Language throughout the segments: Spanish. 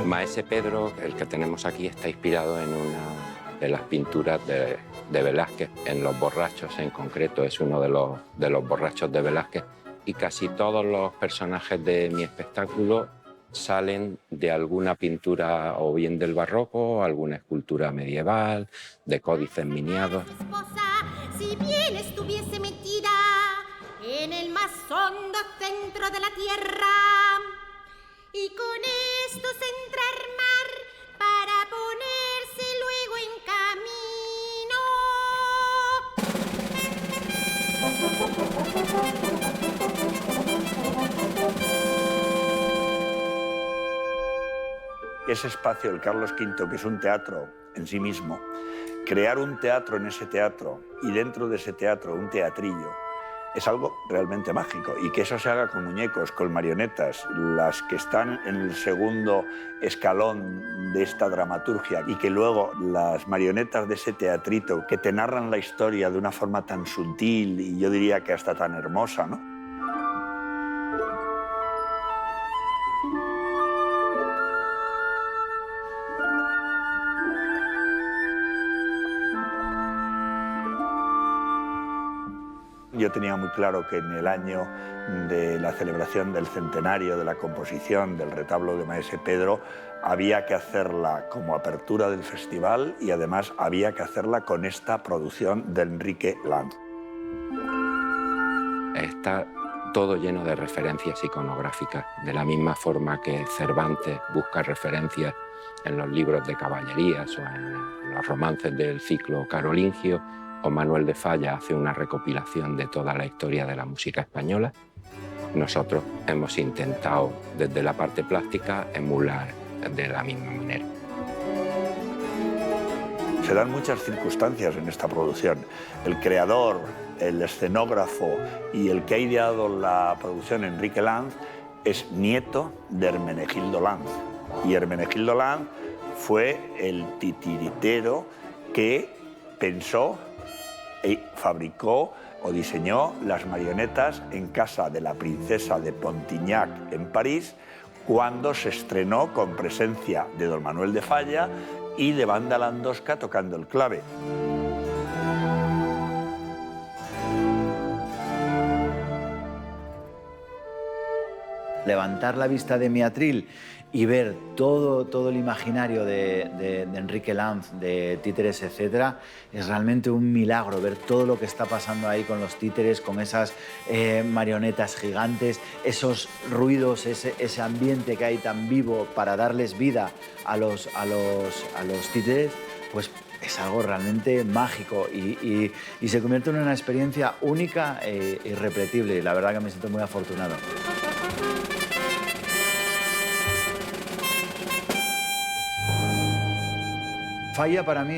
Maese Pedro, el que tenemos aquí, está inspirado en una de las pinturas de Velázquez, en Los borrachos en concreto, es uno de los borrachos de Velázquez, y casi todos los personajes de mi espectáculo salen de alguna pintura o bien del barroco, o alguna escultura medieval, de códices miniados. Si bien estuviese metida en el más hondo centro de la tierra, y con esto se entra a armar para ponerse luego en camino. Ese espacio del Carlos V, que es un teatro en sí mismo, crear un teatro en ese teatro y dentro de ese teatro un teatrillo, es algo realmente mágico. Y que eso se haga con muñecos, con marionetas, las que están en el segundo escalón de esta dramaturgia, y que luego las marionetas de ese teatrito que te narran la historia de una forma tan sutil y yo diría que hasta tan hermosa, ¿no? Yo tenía muy claro que en el año de la celebración del centenario de la composición del retablo de Maese Pedro había que hacerla como apertura del festival y además había que hacerla con esta producción de Enrique Lanz. Está todo lleno de referencias iconográficas, de la misma forma que Cervantes busca referencias en los libros de caballerías o en los romances del ciclo carolingio, o Manuel de Falla hace una recopilación de toda la historia de la música española. Nosotros hemos intentado, desde la parte plástica, emular de la misma manera. Se dan muchas circunstancias en esta producción. El creador, el escenógrafo y el que ha ideado la producción, Enrique Lanz, es nieto de Hermenegildo Lanz. Y Hermenegildo Lanz fue el titiritero que pensó y fabricó o diseñó las marionetas en casa de la princesa de Pontignac en París, cuando se estrenó con presencia de don Manuel de Falla y de Banda Landowska tocando el clave. Levantar la vista de mi atril y ver todo el imaginario de Enrique Lanz, de títeres, etcétera, es realmente un milagro. Ver todo lo que está pasando ahí con los títeres, con esas marionetas gigantes, esos ruidos, ese ambiente que hay tan vivo para darles vida a los títeres, pues es algo realmente mágico y se convierte en una experiencia única e irrepetible. La verdad que me siento muy afortunado. Falla para mí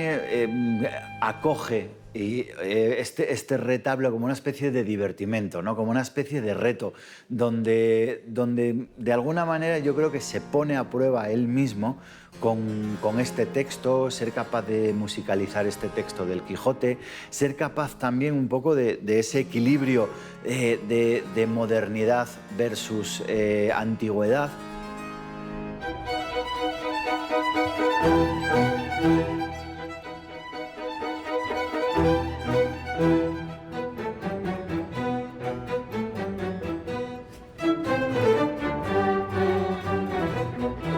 acoge este retablo como una especie de divertimento, ¿no? Como una especie de reto, donde de alguna manera yo creo que se pone a prueba él mismo con este texto, ser capaz de musicalizar este texto del Quijote, ser capaz también un poco de ese equilibrio de modernidad versus antigüedad.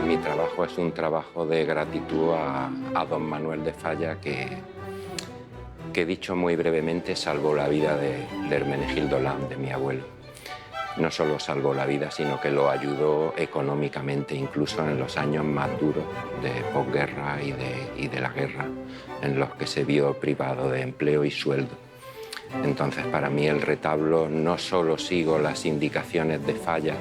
Mi trabajo es un trabajo de gratitud a don Manuel de Falla, que dicho muy brevemente salvó la vida de Hermenegildo Lanz, de mi abuelo. No solo salvó la vida, sino que lo ayudó económicamente, incluso en los años más duros de posguerra y de la guerra, en los que se vio privado de empleo y sueldo. Entonces, para mí el retablo no solo sigo las indicaciones de Falla,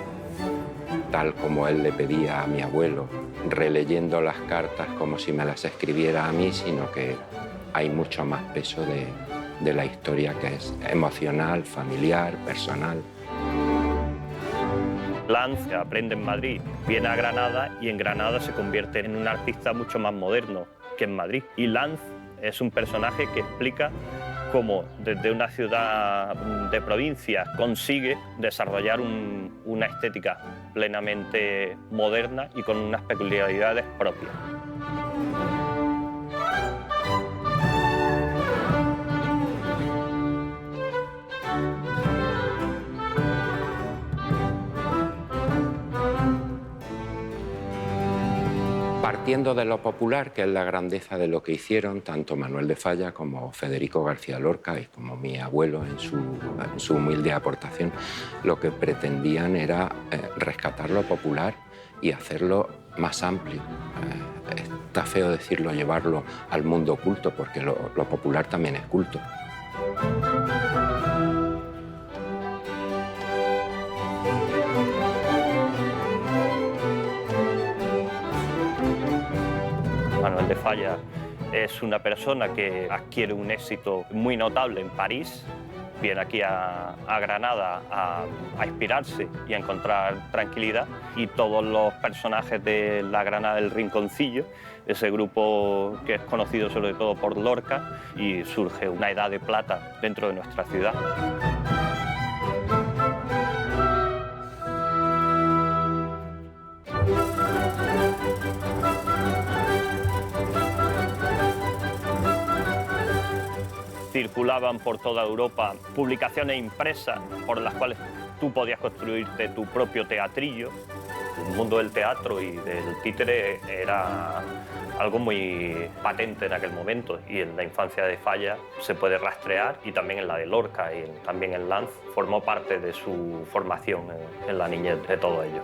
tal como él le pedía a mi abuelo, releyendo las cartas como si me las escribiera a mí, sino que hay mucho más peso de la historia, que es emocional, familiar, personal. Lanz aprende en Madrid, viene a Granada y en Granada se convierte en un artista mucho más moderno que en Madrid. Y Lanz es un personaje que explica cómo desde una ciudad de provincia consigue desarrollar una estética plenamente moderna y con unas peculiaridades propias. Partiendo de lo popular, que es la grandeza de lo que hicieron tanto Manuel de Falla como Federico García Lorca y como mi abuelo en su humilde aportación, lo que pretendían era rescatar lo popular y hacerlo más amplio. Está feo decirlo, llevarlo al mundo culto, porque lo popular también es culto. Manuel de Falla es una persona que adquiere un éxito muy notable en París, viene aquí a Granada a inspirarse y a encontrar tranquilidad, y todos los personajes de la Granada del Rinconcillo, ese grupo que es conocido sobre todo por Lorca, y surge una edad de plata dentro de nuestra ciudad. Circulaban por toda Europa publicaciones impresas por las cuales tú podías construirte tu propio teatrillo. El mundo del teatro y del títere era algo muy patente en aquel momento, y en la infancia de Falla se puede rastrear, y también en la de Lorca y también en Lanz formó parte de su formación en la niñez de todo ello.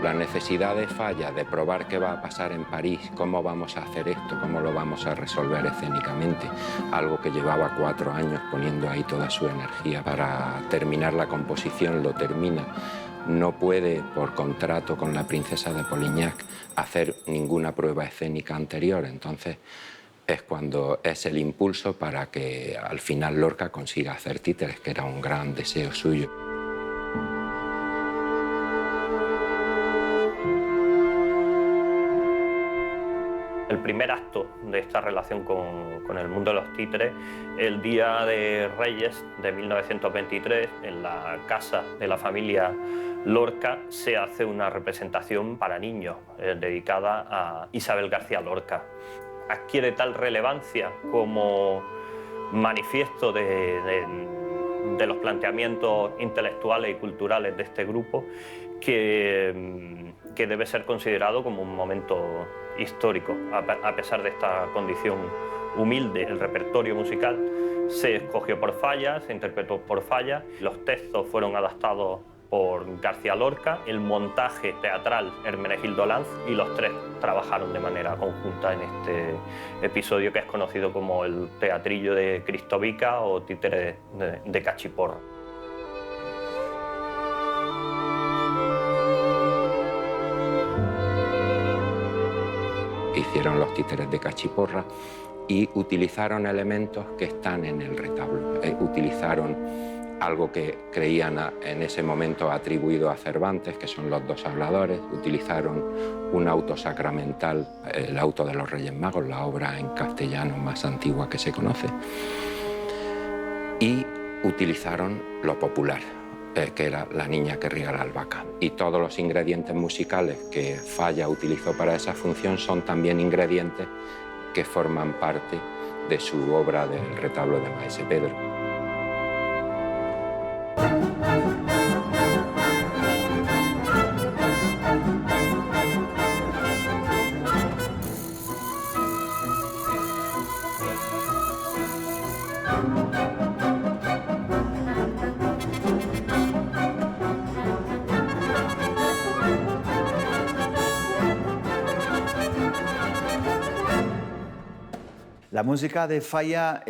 La necesidad de Falla de probar qué va a pasar en París, cómo vamos a hacer esto, cómo lo vamos a resolver escénicamente, algo que llevaba 4 años poniendo ahí toda su energía para terminar la composición, lo termina. No puede, por contrato con la princesa de Polignac, hacer ninguna prueba escénica anterior, entonces es cuando es el impulso para que al final Lorca consiga hacer títeres, que era un gran deseo suyo. El primer acto de esta relación con el mundo de los títeres, el Día de Reyes de 1923, en la casa de la familia Lorca, se hace una representación para niños dedicada a Isabel García Lorca. Adquiere tal relevancia como manifiesto de los planteamientos intelectuales y culturales de este grupo que debe ser considerado como un momento histórico. A pesar de esta condición humilde, el repertorio musical se escogió por Falla, se interpretó por Falla, los textos fueron adaptados por García Lorca, el montaje teatral Hermenegildo Lanz, y los tres trabajaron de manera conjunta en este episodio que es conocido como el teatrillo de Cristovica o títere de Cachiporra. Hicieron los títeres de Cachiporra y utilizaron elementos que están en el retablo. Utilizaron algo que creían en ese momento atribuido a Cervantes, que son los 2 habladores. Utilizaron un auto sacramental, el auto de los Reyes Magos, la obra en castellano más antigua que se conoce. Y utilizaron lo popular, que era la niña que riega la albahaca. Y todos los ingredientes musicales que Falla utilizó para esa función son también ingredientes que forman parte de su obra del retablo de Maese Pedro. La música de Falla,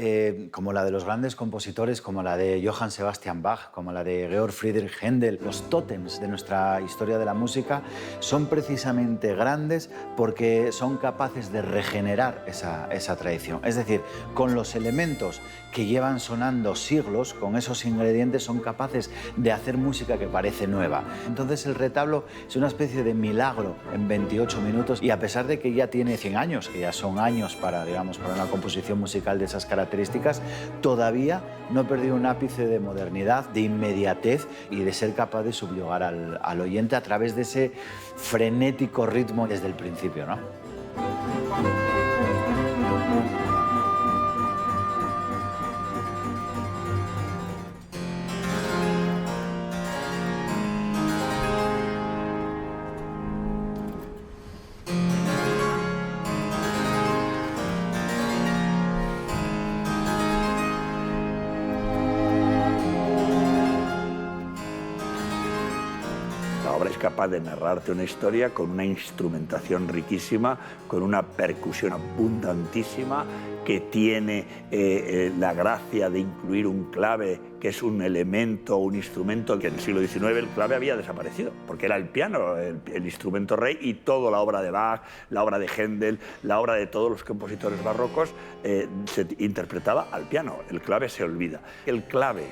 como la de los grandes compositores, como la de Johann Sebastian Bach, como la de Georg Friedrich Händel, los tótems de nuestra historia de la música, son precisamente grandes porque son capaces de regenerar esa tradición. Es decir, con los elementos que llevan sonando siglos, con esos ingredientes, son capaces de hacer música que parece nueva. Entonces el retablo es una especie de milagro en 28 minutos y a pesar de que ya tiene 100 años, que ya son años para, digamos, para una composición musical de esas características, todavía no ha perdido un ápice de modernidad, de inmediatez y de ser capaz de subyugar al oyente a través de ese frenético ritmo desde el principio, ¿no? Capaz de narrarte una historia con una instrumentación riquísima, con una percusión abundantísima, que tiene la gracia de incluir un clave, que es un elemento, un instrumento que en el siglo XIX el clave había desaparecido, porque era el piano, el instrumento rey, y toda la obra de Bach, la obra de Händel, la obra de todos los compositores barrocos se interpretaba al piano. El clave se olvida. El clave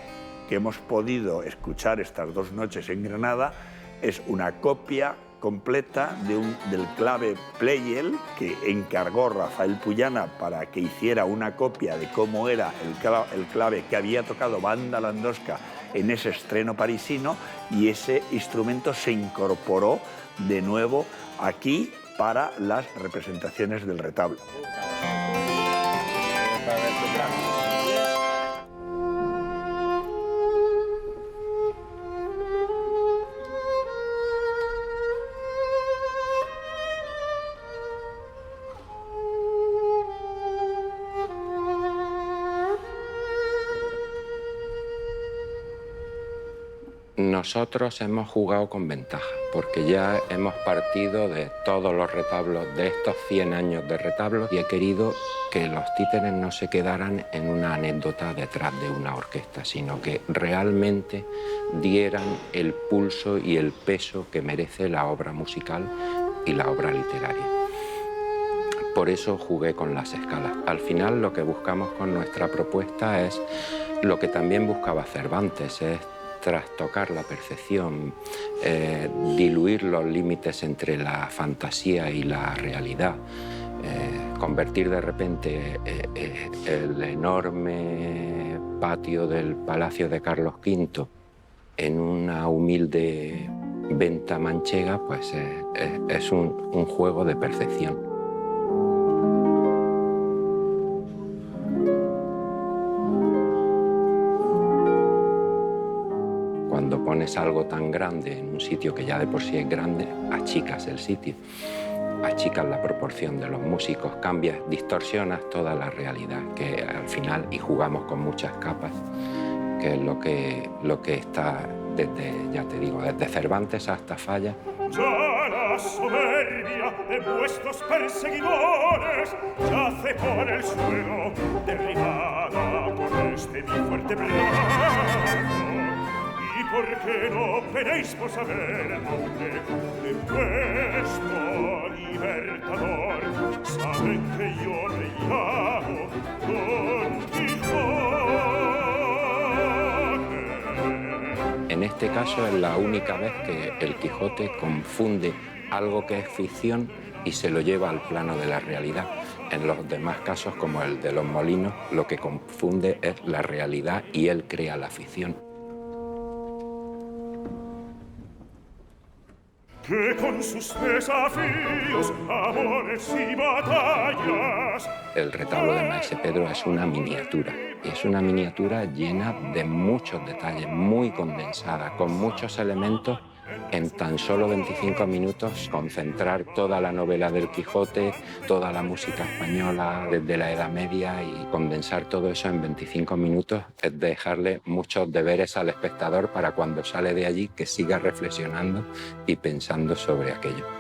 que hemos podido escuchar estas 2 noches en Granada es una copia completa del clave Pleyel que encargó Rafael Puyana para que hiciera una copia de cómo era el clave que había tocado Wanda Landowska en ese estreno parisino, y ese instrumento se incorporó de nuevo aquí para las representaciones del retablo. Nosotros hemos jugado con ventaja, porque ya hemos partido de todos los retablos, de estos 100 años de retablos, y he querido que los títeres no se quedaran en una anécdota detrás de una orquesta, sino que realmente dieran el pulso y el peso que merece la obra musical y la obra literaria. Por eso jugué con las escalas. Al final lo que buscamos con nuestra propuesta es lo que también buscaba Cervantes, es trastocar la percepción, diluir los límites entre la fantasía y la realidad, convertir de repente el enorme patio del Palacio de Carlos V en una humilde venta manchega, pues es un juego de percepción. Cuando pones algo tan grande en un sitio que ya de por sí es grande, achicas el sitio, achicas la proporción de los músicos, cambias, distorsionas toda la realidad, que al final, y jugamos con muchas capas, que es lo que está desde, ya te digo, desde Cervantes hasta Falla. Ya la soberbia de vuestros perseguidores yace por el suelo, derribada por este mi fuerte brazo. ¿Y por qué no penéis por saber el nombre de vuestro libertador? Saben que yo le llamo Don Quijote. En este caso es la única vez que el Quijote confunde algo que es ficción y se lo lleva al plano de la realidad. En los demás casos, como el de los molinos, lo que confunde es la realidad y él crea la ficción. Que con sus desafíos, amores y batallas. El retablo de Maese Pedro es una miniatura. Y es una miniatura llena de muchos detalles, muy condensada, con muchos elementos. En tan solo 25 minutos concentrar toda la novela del Quijote, toda la música española desde la Edad Media, y condensar todo eso en 25 minutos es dejarle muchos deberes al espectador para cuando sale de allí que siga reflexionando y pensando sobre aquello.